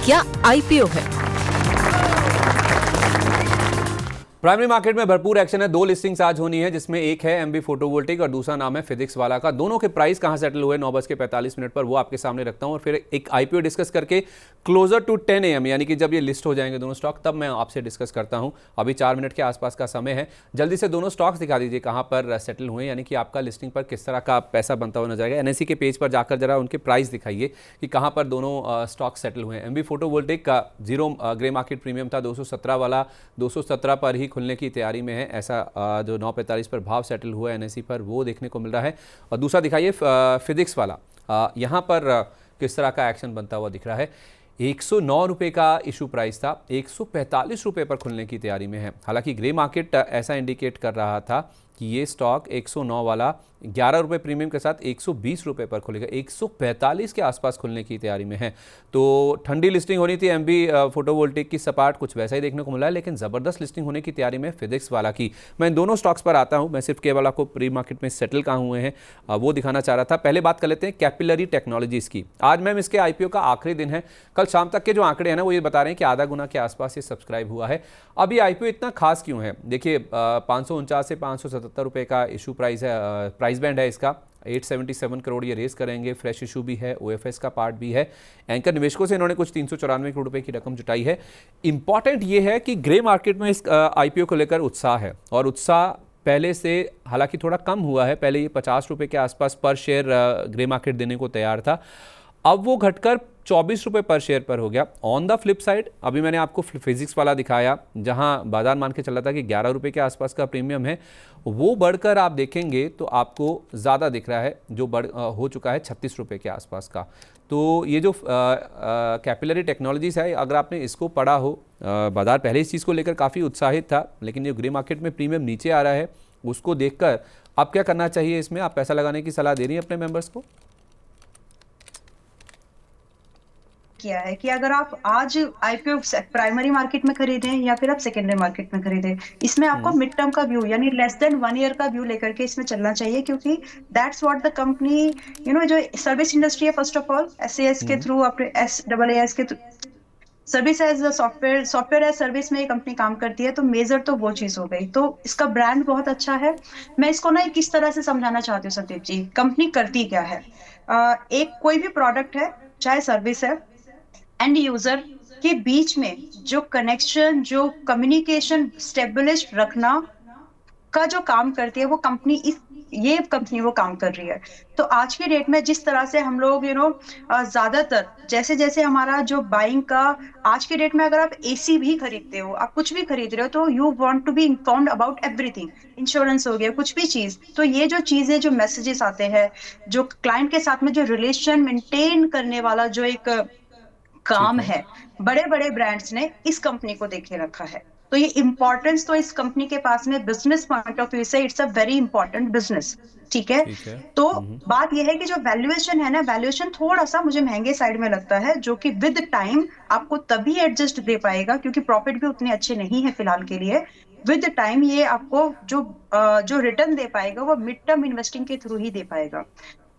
क्या आईपीओ है? Primary market में भरपूर एक्शन है। दो लिस्टिंग्स आज होनी है, जिसमें एक है एमबी फोटोवोल्टिक और दूसरा नाम है फिजिक्स वाला का। दोनों के प्राइस कहां सेटल हुए 9:45 पर, वो आपके सामने रखता हूं और फिर एक आईपीओ डिस्कस करके क्लोजर टू 10 AM यानी कि जब ये लिस्ट हो जाएंगे दोनों स्टॉक, तब मैं आपसे डिस्कस करता हूं। अभी 4 मिनट के आसपास का समय है। जल्दी से दोनों स्टॉक्स दिखा दीजिए कहां पर सेटल हुए, यानी कि आपका लिस्टिंग पर किस तरह का पैसा बनता हुआ नजर आएगा। एनएसई के पेज पर जाकर जरा उनके प्राइस दिखाइए कि कहां पर दोनों स्टॉक सेटल हुए हैं। एमबी फोटोवोल्टिक का जीरो ग्रे मार्केट प्रीमियम था 217 वाला, 217 पर ही खुलने की तैयारी में है। ऐसा जो 9:45 पर भाव सेटल हुआ है एनएसई पर, वो देखने को मिल रहा है। और दूसरा दिखाइए फिजिक्स वाला, यहाँ पर किस तरह का एक्शन बनता हुआ दिख रहा है। 109 रुपये का इशू प्राइस था, 145 रुपये पर खुलने की तैयारी में है। हालांकि ग्रे मार्केट ऐसा इंडिकेट कर रहा था कि ये स्टॉक 109 वाला 11 रुपये प्रीमियम के साथ 120 रुपये पर खुलेगा, 145 के आसपास खुलने की तैयारी में है। तो ठंडी लिस्टिंग होनी थी एमबी फोटोवोल्टिक की, सपाट कुछ वैसा ही देखने को मिला है, लेकिन ज़बरदस्त लिस्टिंग होने की तैयारी में फिजिक्स वाला की। मैं इन दोनों स्टॉक्स पर आता हूं। मैं सिर्फ केवल आपको प्री मार्केट में सेटल कहाँ हुए हैं वो दिखाना चाह रहा था। पहले बात कर लेते हैं कैपिलरी टेक्नोलॉजीज़ की। आज मैम इसके आईपीओ का आखिरी दिन है। कल शाम तक के जो आंकड़े हैं ना, वो ये बता रहे हैं कि आधा गुना के आसपास ये सब्सक्राइब हुआ है। अब ये आईपीओ इतना खास क्यों है? देखिए 549 से 577 रुपये का इशू प्राइस है, प्राइस बैंड है इसका। 877 करोड़ ये रेस करेंगे। फ्रेश इशू भी है, ओएफएस का पार्ट भी है। एंकर निवेशकों से इन्होंने कुछ 394 करोड़ रुपए की रकम जुटाई है। इंपॉर्टेंट ये है कि ग्रे मार्केट में इस आईपीओ को लेकर उत्साह है, और उत्साह पहले से हालांकि थोड़ा कम हुआ है। पहले ये 50 रुपये के आसपास पर शेयर ग्रे मार्केट देने को तैयार था, अब वो घटकर 24 रुपये पर शेयर पर हो गया। ऑन द फ्लिप साइड अभी मैंने आपको फिजिक्स वाला दिखाया, जहां बाजार मान के चल रहा था कि 11 रुपये के आसपास का प्रीमियम है, वो बढ़कर आप देखेंगे तो आपको ज़्यादा दिख रहा है, जो हो चुका है 36 रुपये के आसपास का। तो ये जो कैपिलरी टेक्नोलॉजीज है, अगर आपने इसको पढ़ा हो, बाजार पहले इस चीज़ को लेकर काफ़ी उत्साहित था, लेकिन जो ग्रे मार्केट में प्रीमियम नीचे आ रहा है, उसको देखकर आप क्या करना चाहिए? इसमें आप पैसा लगाने की सलाह दे रही हैं अपने मेंबर्स को? किया है कि अगर आप आज आईपीओ प्राइमरी मार्केट में खरीदें या फिर आप सेकेंडरी मार्केट में खरीदें, इसमें आपको मिड टर्म का व्यू यानी लेस देन 1 ईयर का व्यू लेकर के इसमें चलना चाहिए, क्योंकि दैट्स व्हाट द कंपनी जो सर्विस इंडस्ट्री है, फर्स्ट ऑफ ऑल एसएएस के थ्रू, अपने एसएएस के service as software as service में ये कंपनी काम करती है। तो मेजर तो वो चीज हो गई। तो इसका ब्रांड बहुत अच्छा है। मैं इसको ना किस तरह से समझाना चाहती हूँ संदीप जी, कंपनी करती क्या है। एक कोई भी प्रोडक्ट है चाहे सर्विस है, एंड यूजर के बीच में जो कनेक्शन, जो कम्युनिकेशन स्टेब्लिश रखना का जो काम करती है, वो कंपनी ये कंपनी वो काम कर रही है। तो आज के डेट में जिस तरह से हम लोग ज्यादातर जैसे जैसे हमारा जो बाइंग का, आज के डेट में अगर आप एसी भी खरीदते हो, आप कुछ भी खरीद रहे हो, तो you want to be informed about everything. Insurance हो गया, कुछ भी चीज। तो ये जो चीजें, जो मैसेजेस आते हैं, जो क्लाइंट के साथ में जो रिलेशन मेंटेन करने वाला जो एक काम है, बड़े बड़े ब्रांड्स ने इस कंपनी को देखे रखा है। तो ये इंपॉर्टेंस तो इस कंपनी के पास में बिजनेस पॉइंट ऑफ व्यू से it's a very important business. ठीक है। तो बात यह है कि जो वैल्यूएशन है ना, वैल्यूएशन थोड़ा सा मुझे महंगे साइड में लगता है, जो कि विद टाइम आपको तभी एडजस्ट दे पाएगा, क्योंकि प्रॉफिट भी उतने अच्छे नहीं है फिलहाल के लिए। विद टाइम ये आपको जो रिटर्न दे पाएगा, वो मिड टर्म इन्वेस्टिंग के थ्रू ही दे पाएगा।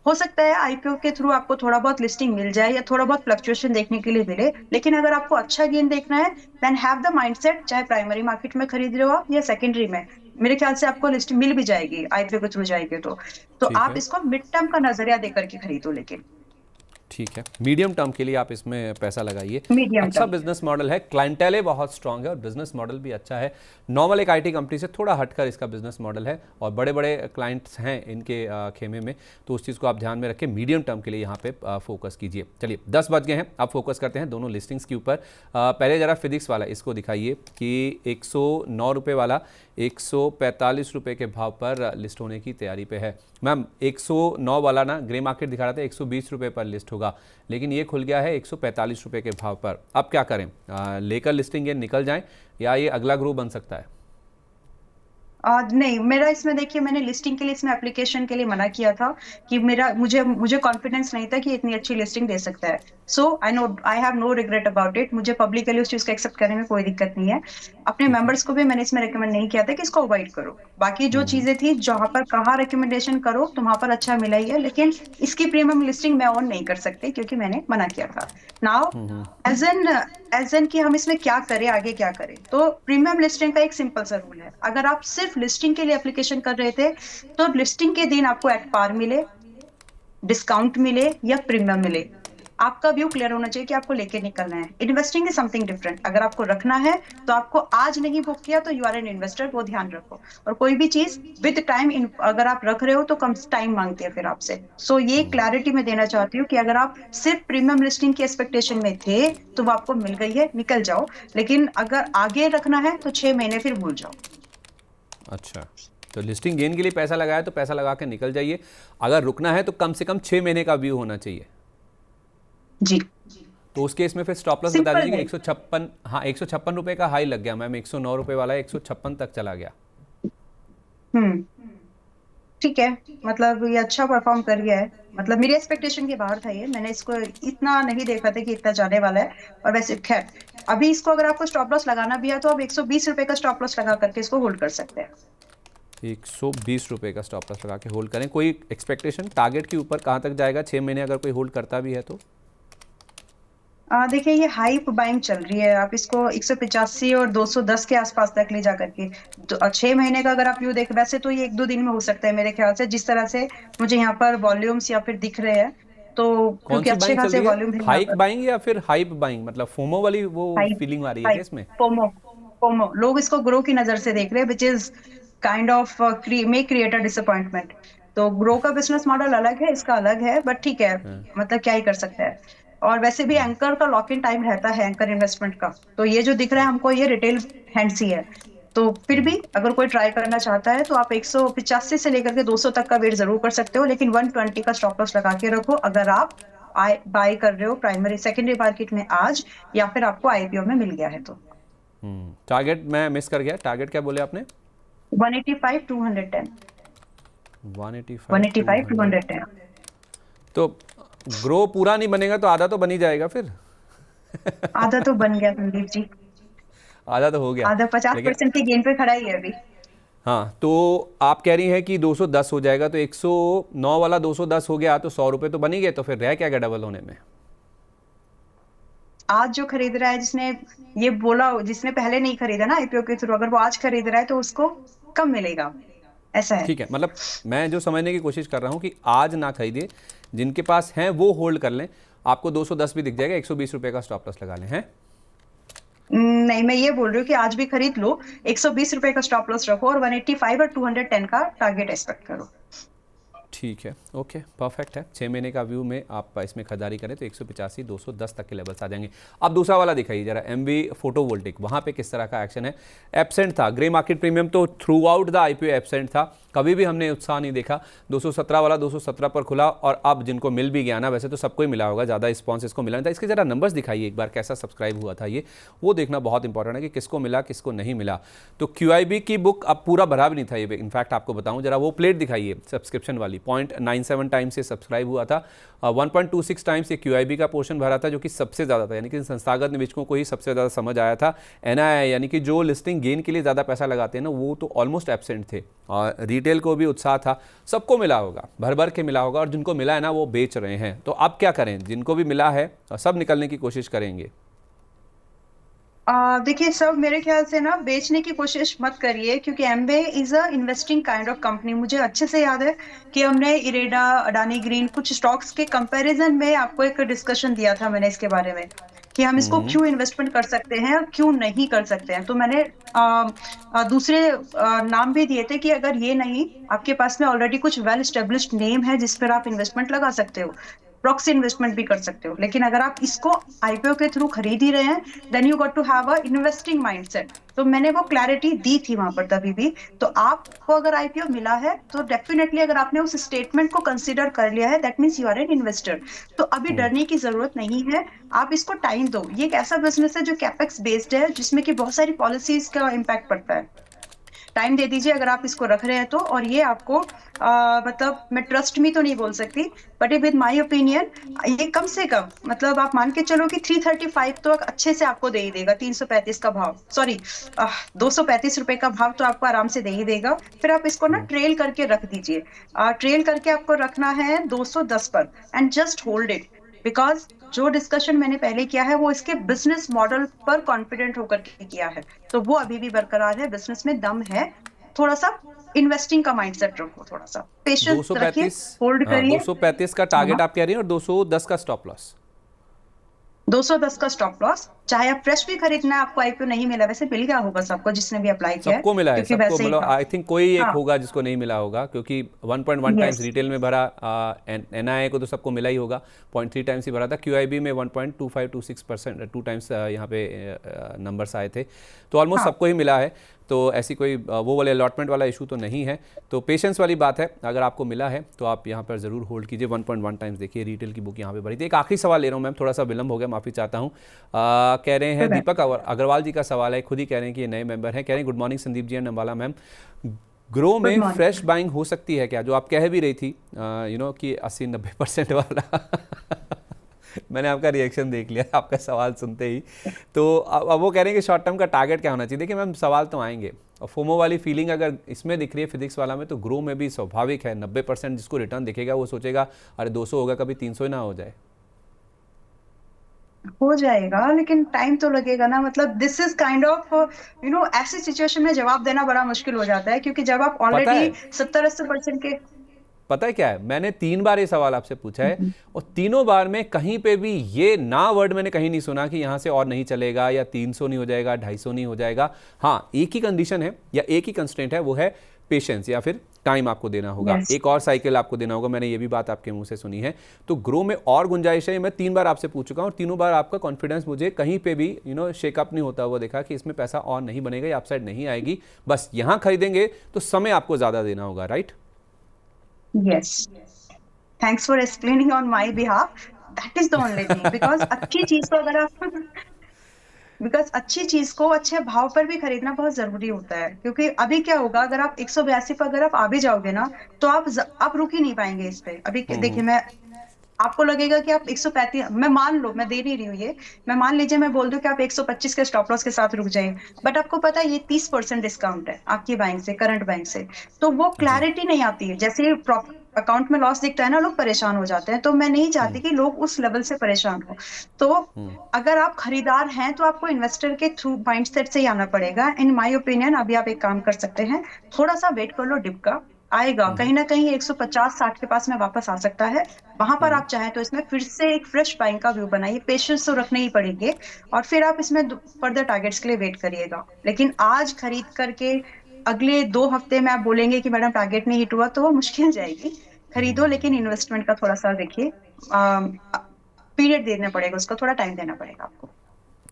हो सकता है आईपीओ के थ्रू आपको थोड़ा बहुत लिस्टिंग मिल जाए या थोड़ा बहुत फ्लक्चुएशन देखने के लिए मिले, लेकिन अगर आपको अच्छा गेन देखना है, देन हैव द माइंडसेट, चाहे प्राइमरी मार्केट में खरीद रहे हो आप या सेकेंडरी में, मेरे ख्याल से आपको लिस्ट मिल भी जाएगी आईपीओ के थ्रू जाएगी। तो आप इसको मिड टर्म का नजरिया देकर के खरीदो। लेकिन ठीक है, मीडियम टर्म के लिए आप इसमें पैसा लगाइए। मीडियम अच्छा बिजनेस मॉडल है, क्लाइंटेले बहुत स्ट्रांग है और बिजनेस मॉडल भी अच्छा है। नॉर्मल एक आईटी कंपनी से थोड़ा हटकर इसका बिजनेस मॉडल है, और बड़े बड़े क्लाइंट्स हैं इनके खेमे में, तो उस चीज़ को आप ध्यान में रखें। मीडियम टर्म के लिए यहाँ पे फोकस कीजिए। चलिए 10 बज गए हैं, अब फोकस करते हैं दोनों लिस्टिंग्स के ऊपर। पहले जरा फिजिक्स वाला इसको दिखाइए कि 109 रुपये वाला 145 रुपये के भाव पर लिस्ट होने की तैयारी पे है। मैम 109 वाला ना ग्रे मार्केट दिखा रहा था 120 रुपये पर लिस्ट होगा, लेकिन ये खुल गया है 145 रुपये के भाव पर। अब क्या करें? लेकर लिस्टिंग ये निकल जाएं या ये अगला ग्रुप बन सकता है? नहीं, मेरा इसमें देखिए, मैंने लिस्टिंग के लिए इसमें एप्लीकेशन के लिए मना किया था कि मेरा मुझे मुझे कॉन्फिडेंस नहीं था कि इतनी अच्छी लिस्टिंग दे सकता है। So I have no regret about it. मुझे पब्लिकली उस चीज को एक्सेप्ट करने में कोई दिक्कत नहीं है। अपने ठीक है। मेंबर्स को भी मैंने इसमें रिकमेंड नहीं किया था कि इसको अवॉइड करो। बाकी जो चीजें थी, जहां पर कहाँ रिकमेंडेशन करो तो वहां पर अच्छा मिला ही है, लेकिन इसकी प्रीमियम लिस्टिंग मैं ऑन नहीं कर सकती क्योंकि मैंने मना किया था। नाउ एज एन कि हम इसमें क्या करें, आगे क्या करें, तो प्रीमियम लिस्टिंग का एक सिंपल सा रूल है। अगर आप सिर्फ लिस्टिंग के लिए एप्लीकेशन कर रहे थे, तो लिस्टिंग के दिन आपको एट पार मिले, डिस्काउंट मिले या प्रीमियम मिले, आपका व्यू क्लियर होना चाहिए कि आपको लेके निकलना है। Investing is something different. अगर आपको रखना है तो आपको आज नहीं बुक किया तो यू आर एन इन्वेस्टर, वो ध्यान रखो। और कोई भी चीज विद टाइम, अगर आप रख रहे हो तो कम टाइम मांगती है फिर आपसे। सो ये क्लैरिटी मैं देना चाहती हूँ कि अगर आप सिर्फ प्रीमियम लिस्टिंग की एक्सपेक्टेशन में थे तो वो आपको मिल गई है, निकल जाओ। लेकिन अगर आगे रखना है तो 6 महीने फिर भूल जाओ। अच्छा, तो लिस्टिंग गेन के लिए पैसा लगाया तो पैसा लगा के निकल जाइए। अगर रुकना है तो कम से कम 6 महीने का व्यू होना चाहिए। जी, तो उस केस में फिर स्टॉप लॉस बता सिंपल दीजिए कि है। 156। हाँ, 156 रुपये का हाई लग गया मैम, 109 रुपये वाला 156 तक चला गया। हम्म, ठीक है। मतलब ये अच्छा परफॉर्म कर गया है। मतलब मेरी एक्सपेक्टेशन के बाहर था ये, मैंने इसको इतना नहीं देखा था कि इतना जाने वाला है। और वैसे खैर, अभी इसको अगर आपको स्टॉप लॉस लगाना भी है तो आप 120 रुपए का स्टॉप लॉस लगा करके इसको होल्ड कर सकते हैं। 120 रुपये का स्टॉप लॉस लगा के होल्ड करें। कोई एक्सपेक्टेशन टारगेट के ऊपर कहाँ तक जाएगा 6 महीने अगर कोई होल्ड करता भी है तो? देखिए, ये हाइप बाइंग चल रही है। आप इसको 185 और 210 के आसपास तक ले जा करके, तो 6 महीने का अगर आप व्यू देख, वैसे तो ये 1-2 दिन में हो सकता है मेरे ख्याल से, जिस तरह से मुझे यहाँ पर वॉल्यूम्स या फिर दिख रहे हैं। तो कौन क्योंकि सी अच्छे बाइंग चल खासे रही है? वॉल्यूम है यहाँ हाइक पर। बाइंग या फिर हाइप बाइंग, मतलब फोमो वाली वो हाइप, फीलिंग आ रही है क्या हाइप, इसमें? पोमो, पोमो लोग इसको ग्रो की नजर से देख रहे हैं, which is kind of may create a disappointment. तो ग्रो का बिजनेस मॉडल अलग है, इसका अलग है, बट ठीक है, मतलब क्या ही कर सकते हैं। और वैसे भी एंकर का लॉक इन टाइम रहता है, एंकर इन्वेस्टमेंट का। तो ये जो दिख रहा है हमको, ये रिटेल हैंड्स ही है। तो फिर भी अगर कोई ट्राई करना चाहता है तो आप 185 से लेकर के 200 तक का वेट जरूर कर सकते हो, लेकिन 120 का स्टॉप लॉस लगा के रखो अगर आप बाय कर रहे हो प्राइमरी सेकेंडरी मार्केट में आज, या फिर आपको आईपीओ में मिल गया है तो। टारगेट मैं मिस कर गया, टारगेट क्या बोले आपने? 185 210, 185 185 200। 210। तो ग्रो पूरा नहीं बनेगा तो आधा तो बन ही जाएगा फिर। आधा तो बन गया संदीप जी। आधा तो हो गया। आधा लेकिन 50% के गेन पे खड़ा ही है अभी। हाँ, तो आप कह रही हैं कि 210 हो जाएगा, तो 109 वाला 210 हो गया तो 100 रुपये तो बन ही गए, तो फिर रह क्या गया डबल होने में? आज जो खरीद रहा है, जिसने ये बोला, जिसने पहले नहीं खरीदा ना आईपीओ के थ्रू, अगर वो आज खरीद रहा है तो उसको कम मिलेगा, ऐसा है। ठीक है, मतलब मैं जो समझने की कोशिश कर रहा हूँ कि आज ना खरीदिए, जिनके पास हैं वो होल्ड कर लें। आपको 210 भी दिख जाएगा, 120 रुपये का स्टॉप लॉस लगा लें हैं। नहीं, मैं ये बोल रही हूँ कि आज भी खरीद लो, 120 रुपए का स्टॉप लॉस रखो और 185 और 210 का टारगेट एक्सपेक्ट करो। ठीक है, ओके, परफेक्ट है। 6 महीने का व्यू में आप इसमें खरीदारी करें तो 185 210 तक के लेवल्स आ जाएंगे। अब दूसरा वाला दिखाइए जरा, एमवी फोटोवोल्टिक, वहाँ पे किस तरह का एक्शन है? एब्सेंट था ग्रे मार्केट प्रीमियम, तो through out the IPO absent था, कभी भी हमने उत्साह नहीं देखा। 217 वाला 217 पर खुला, और अब जिनको मिल भी गया ना, वैसे तो सबको ही मिला होगा, ज़्यादा रिस्पॉन्स इसको मिला नहीं था। इसके ज़रा नंबर्स दिखाइए एक बार, कैसा सब्सक्राइब हुआ था ये, वो देखना बहुत इंपॉर्टेंट है कि किसको मिला किसको नहीं मिला। तो क्यूआईबी की बुक अब पूरा भरा भी नहीं था ये, इनफैक्ट आपको बताऊं, जरा वो प्लेट दिखाइए सब्सक्रिप्शन वाली, 0.97 टाइम्स से सब्सक्राइब हुआ था। 1.26 टाइम्स ये क्यूआईबी का पोर्शन भरा था, जो कि सबसे ज़्यादा था, यानी कि संस्थागत निवेशकों को ही सबसे ज़्यादा समझ आया था। एनआईआई यानी कि जो लिस्टिंग गेन के लिए ज़्यादा पैसा लगाते हैं ना, वो तो ऑलमोस्ट एब्सेंट थे। और रिटेल को भी उत्साह था, सबको मिला होगा, भर भर के मिला होगा, और जिनको मिला है ना वो बेच रहे हैं। तो अब क्या करें, जिनको भी मिला है सब निकलने की कोशिश करेंगे? देखिए, सब मेरे ख्याल से ना बेचने की कोशिश मत करिए, क्योंकि एम्बे is a investing kind of company. मुझे अच्छे से याद है कि हमने इरेडा, अडानी ग्रीन, कुछ स्टॉक्स के कंपैरिजन में आपको एक डिस्कशन दिया था मैंने इसके बारे में, कि हम इसको क्यों इन्वेस्टमेंट कर सकते हैं और क्यों नहीं कर सकते हैं। तो मैंने दूसरे नाम भी दिए थे कि अगर ये नहीं, आपके पास में ऑलरेडी कुछ वेल स्टेब्लिश्ड नेम है जिस पर आप इन्वेस्टमेंट लगा सकते हो, प्रॉक्सी इन्वेस्टमेंट भी कर सकते हो। लेकिन अगर आप इसको आईपीओ के थ्रू खरीद ही रहे हैं, then you got to have a investing mindset. तो मैंने वो क्लैरिटी दी थी वहां पर तभी भी। तो आपको अगर आईपीओ मिला है तो डेफिनेटली, अगर आपने उस स्टेटमेंट को कंसीडर कर लिया है, that means you are an investor. तो अभी डरने की जरूरत नहीं है, आप इसको टाइम दो। ये एक ऐसा बिजनेस है जो कैपेक्स बेस्ड है, जिसमें कि बहुत सारी पॉलिसीज का इम्पैक्ट पड़ता है। टाइम दे दीजिए अगर आप इसको रख रहे हैं तो। और ये आपको मतलब मैं ट्रस्ट मी तो नहीं बोल सकती, बट विद माय ओपिनियन ये कम से कम मतलब आप मान के चलो कि 335 तो अच्छे से आपको दे ही देगा। 335 का भाव, सॉरी 235 रुपए का भाव तो आपको आराम से दे ही देगा। फिर आप इसको ना ट्रेल करके रख दीजिए। ट्रेल करके आपको रखना है 210 पर, and just hold it. Because जो डिस्कशन मैंने पहले किया है वो इसके बिजनेस मॉडल पर कॉन्फिडेंट होकर के किया है, तो वो अभी भी बरकरार है, बिजनेस में दम है। थोड़ा सा इन्वेस्टिंग का माइंडसेट रखो, थोड़ा सा पेशेंस रखिए, 235, होल्ड हाँ करिए। 235 का हाँ, टारगेट आप कह रही हैं और 210 का स्टॉप लॉस। 210 का स्टॉप लॉस। चाहे आप फ्रेश भी खरीदना है, आपको आईपीओ नहीं मिला, वैसे मिल गया होगा सबको जिसने भी अप्लाई किया है, सबको मिला है, क्योंकि सबको वैसे ही मतलब था। आई थिंक कोई एक हाँ, होगा जिसको नहीं मिला होगा, क्योंकि 1.1 टाइम्स यस, रिटेल में भरा, एनआईए को तो सबको मिला ही होगा, 0.3 टाइम्स ही भरा था, क्यूआईबी में 1.2526%, 2 टाइम्स यहाँ पे नंबर्स आए थे, तो ऑलमोस्ट हाँ, सबको ही मिला है। तो ऐसी कोई वो वाले अलॉटमेंट वाला इशू तो नहीं है, तो पेशेंस वाली बात है। अगर आपको मिला है तो आप यहाँ पर ज़रूर होल्ड कीजिए। 1.1 टाइम्स देखिए रिटेल की बुक यहाँ पे भरी थी। एक आखिरी सवाल ले रहा हूँ मैम, थोड़ा सा विलंब हो गया, माफ़ी चाहता हूँ। कह रहे हैं दीपक अग्रवाल जी का सवाल है, खुद ही कह रहे हैं कि ये नए मेंबर हैं। कह रहे हैं good morning Sandeep ji and Ambala ma'am, grow good में मॉर्निंग। फ्रेश बाइंग हो सकती है क्या, जो आप कह भी रही थी कि 80-90% वाला मैंने आपका रिएक्शन देख लिया आपका सवाल सुनते ही। तो अब वो कह रहे हैं कि शॉर्ट टर्म का टारगेट क्या होना चाहिए। देखिए मैम, सवाल तो आएंगे, और फोमो वाली फीलिंग अगर इसमें दिख रही है फिजिक्स वाला में, तो ग्रो में भी स्वाभाविक है। 90% जिसको रिटर्न दिखेगा वो सोचेगा अरे 200 होगा, कभी 300 ही ना हो जाए। हो जाएगा, लेकिन टाइम तो लगेगा ना। मतलब दिस इज काइंड ऑफ ऐसी सिचुएशन में जवाब देना बड़ा मुश्किल हो जाता है, क्योंकि जब आप पता ऑलरेडी है 70-80% के। पता है क्या है, मैंने 3 बार ये सवाल आपसे पूछा है, और तीनों बार में कहीं पे भी ये ना वर्ड मैंने कहीं नहीं सुना कि यहाँ से और नहीं चलेगा, या 300 नहीं हो जाएगा, 250 नहीं हो जाएगा। हाँ, एक ही कंडीशन है या एक ही कंस्ट्रेंट है, वो है पेशेंस, या फिर टाइम आपको देना होगा, यस, एक और साइकिल आपको देना होगा। मैंने ये भी बात आपके मुंह से सुनी है। तो ग्रो में और गुंजाइश है, मैं 3 बार आपसे पूछ चुका हूँ, और तीनों बार आपका कॉन्फिडेंस मुझे कहीं पे भी शेकअप नहीं होता हुआ देखा कि इसमें पैसा और नहीं बनेगा या अपसाइड नहीं आएगी। बस यहाँ खरीदेंगे तो समय आपको ज़्यादा देना होगा, right? Yes, thanks for explaining on my behalf. That is the only thing. Because अच्छी चीज को अगर आप बिकॉज अच्छी चीज को अच्छे भाव पर भी खरीदना बहुत जरूरी होता है। क्योंकि अभी क्या होगा, अगर आप 182 पर अगर आप आ भी जाओगे ना, तो आप रुक ही नहीं पाएंगे इस पे। अभी देखिए, मैं आपको लगेगा कि आप 135, मैं मान लो, मैं दे नहीं रही हूँ ये, मैं मान लीजिए मैं बोल दूं कि आप 125 के स्टॉप लॉस के साथ रुक जाइए, बट आपको पता है ये 30% डिस्काउंट है आपकी बैंक से, करंट बैंक से। तो वो जी। क्लैरिटी नहीं आती है। जैसे ही अकाउंट में लॉस दिखता है ना, लोग परेशान हो जाते हैं। तो मैं नहीं चाहती कि लोग उस लेवल से परेशान हो। तो अगर आप खरीदार हैं तो आपको इन्वेस्टर के थ्रू माइंडसेट से ही आना पड़ेगा। इन माय ओपिनियन अभी आप एक काम कर सकते हैं, थोड़ा सा वेट कर लो, डिप का आएगा कहीं ना कहीं 150-60 के पास में वापस आ सकता है। वहां पर आप चाहें तो इसमें फिर से एक फ्रेश बाइंग का व्यू बनाइए, पेशेंस तो रखने ही पड़ेंगे। और फिर आप इसमें फर्दर टारगेट्स के लिए वेट करिएगा। लेकिन आज खरीद करके अगले 2 हफ्ते में आप बोलेंगे कि मैडम टारगेट नहीं हिट हुआ, तो वो मुश्किल जाएगी। खरीदो, लेकिन इन्वेस्टमेंट का थोड़ा सा देखिए, पीरियड देना पड़ेगा, उसका थोड़ा टाइम देना पड़ेगा आपको।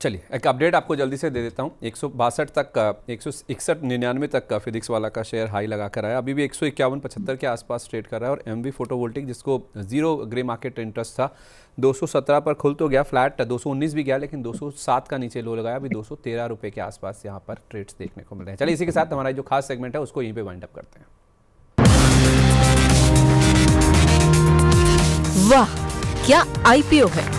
चलिए, एक अपडेट आपको जल्दी से दे देता हूँ। 162 तक का, 161-99 तक का फिजिक्स वाला का शेयर हाई लगा कर आया, अभी भी 151-75 के आसपास ट्रेड कर रहा है। और एमवी फोटोवोल्टिक, जिसको जीरो ग्रे मार्केट इंटरेस्ट था, 217 पर खुल तो गया, फ्लैट 219 भी गया, लेकिन 207 का नीचे लो लगाया, अभी 213 रुपये के आसपास यहाँ पर ट्रेड्स देखने को मिल रहे हैं। चलिए, इसी के साथ हमारा जो खास सेगमेंट है उसको यहीं पर वाइंड अप करते हैं। वाह, क्या आईपीओ है!